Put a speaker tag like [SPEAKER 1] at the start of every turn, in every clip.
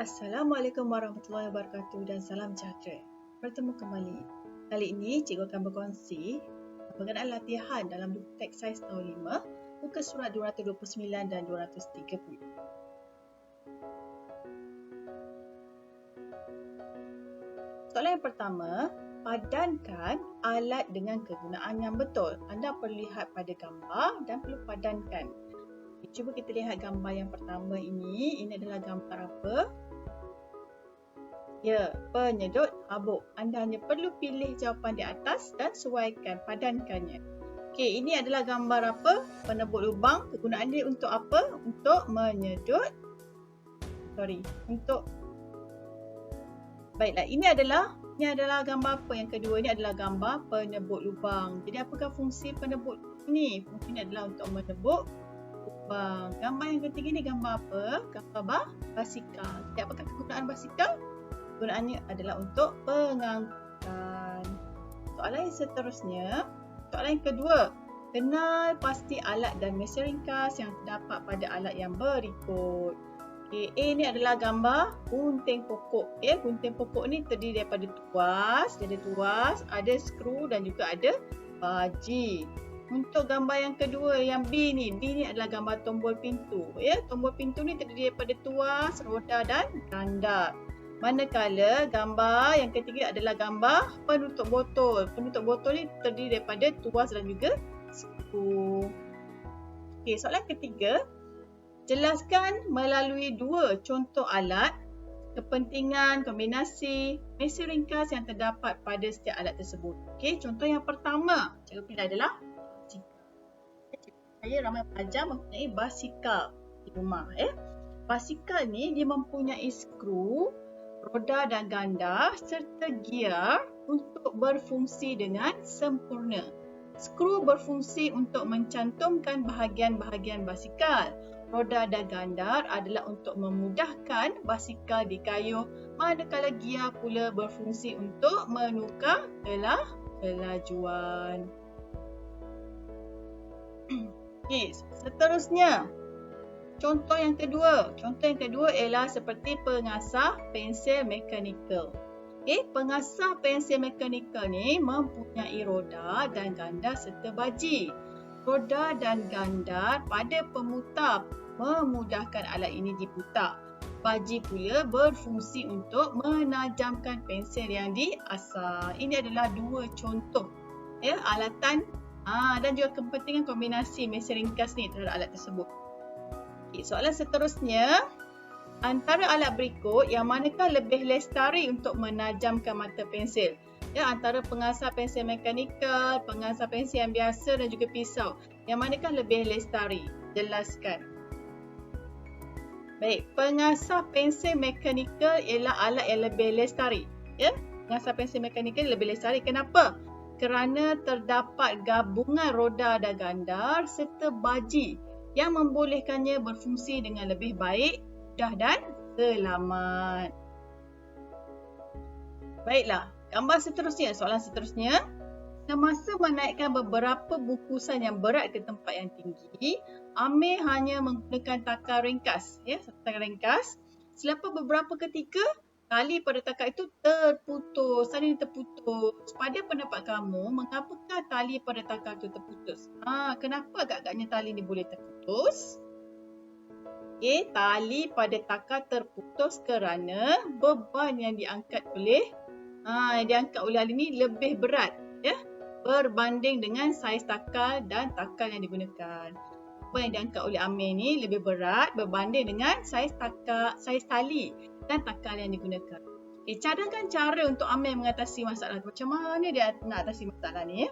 [SPEAKER 1] Assalamualaikum warahmatullahi wabarakatuh dan salam sejahtera. Bertemu kembali. Kali ini cikgu akan berkongsi berkenaan latihan dalam buku teks saiz tahun 5, muka surat 229 dan 230. Soalan yang pertama, padankan alat dengan kegunaan yang betul. Anda perlu lihat pada gambar dan perlu padankan. Cuba kita lihat gambar yang pertama ini. Ini adalah gambar apa? Ya, penyedut habuk. Anda hanya perlu pilih jawapan di atas dan sesuaikan, padankannya. Okey, ini adalah gambar apa? Penebut lubang. Kegunaan dia untuk apa? Untuk menyedut. Baiklah, ini adalah gambar apa yang kedua? Ini adalah gambar penebut lubang. Jadi apakah fungsi penebut ini? Fungsinya adalah untuk menebut lubang. Gambar yang ketiga ni gambar apa? Gambar basikal. Jadi apakah kegunaan basikal? Kegunaannya adalah untuk pengangkutan. Soalan yang seterusnya, soalan yang kedua. Kenal pasti alat dan mesin ringkas yang terdapat pada alat yang berikut. Okay, A ni adalah gambar gunting pokok. Ya, gunting pokok ni terdiri daripada tuas, ada skru dan juga ada baji. Untuk gambar yang kedua, yang B ni adalah gambar tombol pintu. Ya, tombol pintu ni terdiri daripada tuas, roda dan gandar. Manakala gambar yang ketiga adalah gambar penutup botol. Penutup botol ni terdiri daripada tuas dan juga skru. Okey, soalan ketiga. Jelaskan melalui dua contoh alat, kepentingan, kombinasi, mesin ringkas yang terdapat pada setiap alat tersebut. Okey, contoh yang pertama, cikgu pilih adalah basikal. Saya ramai pelajar mempunyai basikal di rumah. Basikal ni dia mempunyai skru, roda dan gandar serta gear untuk berfungsi dengan sempurna. Skru berfungsi untuk mencantumkan bahagian-bahagian basikal. Roda dan gandar adalah untuk memudahkan basikal dikayuh, manakala gear pula berfungsi untuk menukar kelajuan. Okey, seterusnya. Contoh yang kedua ialah seperti pengasah pensel mekanikal. Okey, pengasah pensel mekanikal ni mempunyai roda dan gandar serta baji. Roda dan gandar pada pemutar memudahkan alat ini diputar. Baji pula berfungsi untuk menajamkan pensel yang diasah. Ini adalah dua contoh alatan dan juga kepentingan kombinasi mesin ringkas ni terhadap alat tersebut. Okay, soalan seterusnya, antara alat berikut yang manakah lebih lestari untuk menajamkan mata pensel? Ya, antara pengasah pensel mekanikal, pengasah pensel yang biasa dan juga pisau. Yang manakah lebih lestari? Jelaskan. Baik, pengasah pensel mekanikal ialah alat yang lebih lestari. Ya, pengasah pensel mekanikal lebih lestari. Kenapa? Kerana terdapat gabungan roda dan gandar serta baji yang membolehkannya berfungsi dengan lebih baik, mudah dan selamat. Baiklah, gambar seterusnya, soalan seterusnya. Semasa menaikkan beberapa bungkusan yang berat ke tempat yang tinggi, Amir hanya menggunakan takar ringkas. Ya, takar ringkas. Selepas beberapa ketika, tali pada takar itu terputus. Tali terputus. Pada pendapat kamu, mengapakah tali pada takar itu terputus? Kenapa agak-agaknya tali ini boleh terputus? Okay, tali pada takar terputus kerana beban yang diangkat oleh hal ini lebih berat, ya, berbanding dengan saiz takar dan takar yang digunakan. Beban yang diangkat oleh Amir ni lebih berat berbanding dengan saiz tali dan takar yang digunakan. Okay, cadangkan cara untuk Amir mengatasi masalah. Macam mana dia nak atasi masalah ni?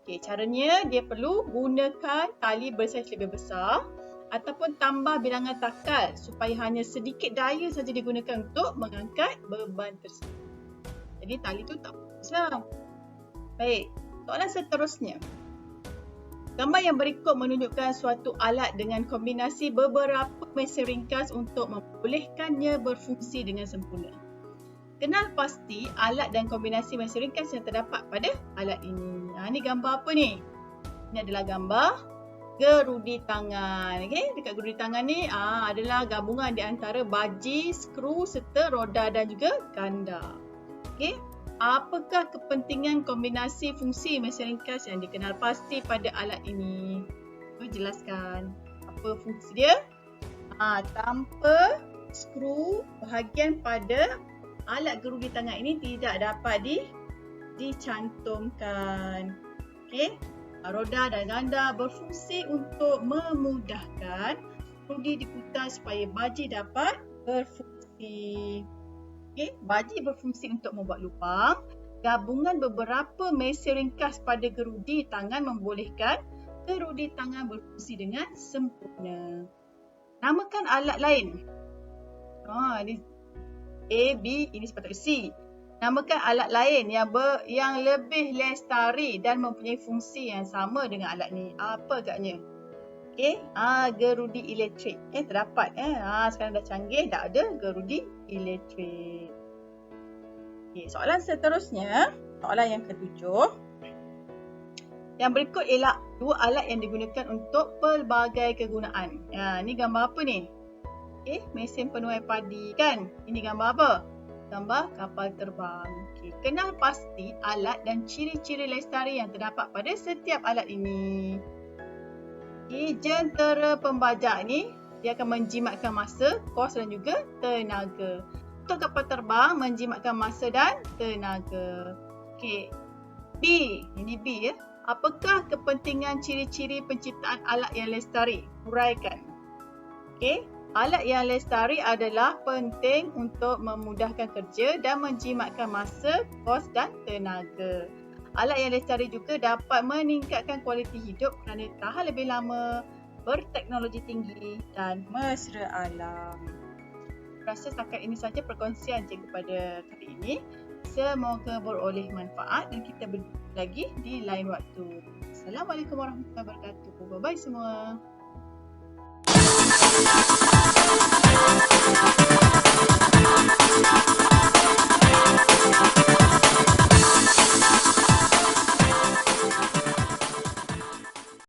[SPEAKER 1] Okay, caranya dia perlu gunakan tali bersaiz lebih besar ataupun tambah bilangan takar supaya hanya sedikit daya saja digunakan untuk mengangkat beban tersebut. Jadi tali tu tak putuslah. Baik, soalan seterusnya. Gambar yang berikut menunjukkan suatu alat dengan kombinasi beberapa mesin ringkas untuk membolehkannya berfungsi dengan sempurna. Kenal pasti alat dan kombinasi mesin ringkas yang terdapat pada alat ini. Ini gambar apa ni? Ini adalah gambar gerudi tangan. Okey, dekat gerudi tangan ni adalah gabungan di antara baji, skru serta roda dan juga ganda. Okey, apakah kepentingan kombinasi fungsi mesin ringkas yang dikenal pasti pada alat ini? Jelaskan apa fungsi dia. Tanpa skru, bahagian pada alat gerudi tangan ini tidak dapat dicantumkan. Okey, roda dan ganda berfungsi untuk memudahkan gerudi diputar supaya baji dapat berfungsi. Okey, baji berfungsi untuk membuat lubang. Gabungan beberapa mesin ringkas pada gerudi tangan membolehkan gerudi tangan berfungsi dengan sempurna. Namakan alat lain. Ini A, B, ini sepatutnya C. Namakan alat lain yang lebih lestari dan mempunyai fungsi yang sama dengan alat ni. Apa agaknya? Okey, gerudi elektrik. Terdapat. Sekarang dah canggih, dah ada gerudi elektrik. Okey, soalan seterusnya, soalan yang ketujuh. Yang berikut ialah dua alat yang digunakan untuk pelbagai kegunaan. Ni gambar apa ni? Okey, mesin penuai padi kan? Ini gambar apa? Gambar kapal terbang. Okey, kenal pasti alat dan ciri-ciri lestari yang terdapat pada setiap alat ini. Okey, jentera pembajak ni dia akan menjimatkan masa, kos dan juga tenaga. Untuk kapal terbang menjimatkan masa dan tenaga. Okey, B. Ini B ya. Apakah kepentingan ciri-ciri penciptaan alat yang lestari? Huraikan. Okey, alat yang lestari adalah penting untuk memudahkan kerja dan menjimatkan masa, kos dan tenaga. Alat yang lestari juga dapat meningkatkan kualiti hidup kerana tahan lebih lama, berteknologi tinggi dan mesra alam. Rasa setakat ini saja perkongsian cikgu pada kali ini. Semoga beroleh manfaat dan kita berjumpa lagi di lain waktu. Assalamualaikum warahmatullahi wabarakatuh. Bye-bye semua.